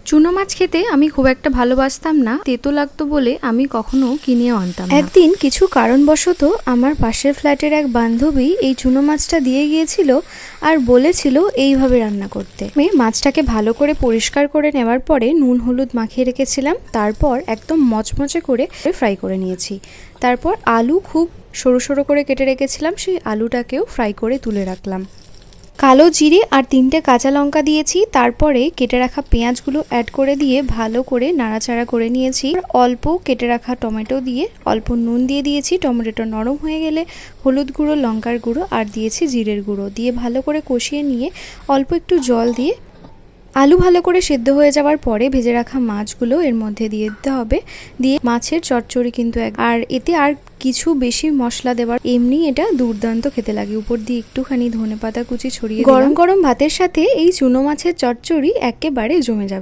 চুনো মাছ খেতে আমি খুব একটা ভালোবাসতাম না, তেতো লাগতো বলে আমি কখনো কিনেও আনতাম না। একদিন কিছু কারণবশত আমার পাশের ফ্ল্যাটের এক বান্ধবী এই চুনো মাছটা দিয়ে গিয়েছিল আর বলেছিল এইভাবে রান্না করতে। আমি মাছটাকে ভালো করে পরিষ্কার করে নেওয়ার পরে নুন হলুদ মাখিয়ে রেখেছিলাম, তারপর একদম মচমচে করে ফ্রাই করে নিয়েছি। তারপর আলু খুব সরু সরু করে কেটে রেখেছিলাম, সেই আলুটাকেও ফ্রাই করে তুলে রাখলাম। কালো জিরে আর 3টে কাঁচা লঙ্কা দিয়েছি, তারপরে কেটে রাখা পেঁয়াজগুলো অ্যাড করে দিয়ে ভালো করে নাড়াচাড়া করে নিয়েছি। অল্প কেটে রাখা টমেটো দিয়ে অল্প নুন দিয়ে দিয়েছি। টমেটোটা নরম হয়ে গেলে হলুদ গুঁড়ো, লঙ্কার গুঁড়ো আর দিয়েছি জিরের গুঁড়ো দিয়ে ভালো করে কষিয়ে নিয়ে অল্প একটু জল দিয়ে আলু ভালো করে সেদ্ধ হয়ে যাওয়ার পরে ভেজে রাখা মাছগুলো এর মধ্যে দিয়ে দিতে হবে। দিয়ে মাছের চচ্চড়ি কিন্তু আর এতে আর কিছু বেশি মশলা দেওয়ার, এমনি এটা দুর্দান্ত খেতে লাগে। উপর দিয়ে একটুখানি ধনেপাতা কুচি ছড়িয়ে গরম গরম ভাতের সাথে এই চুনো মাছের চচ্চড়ি একেবারে জমে যাবে।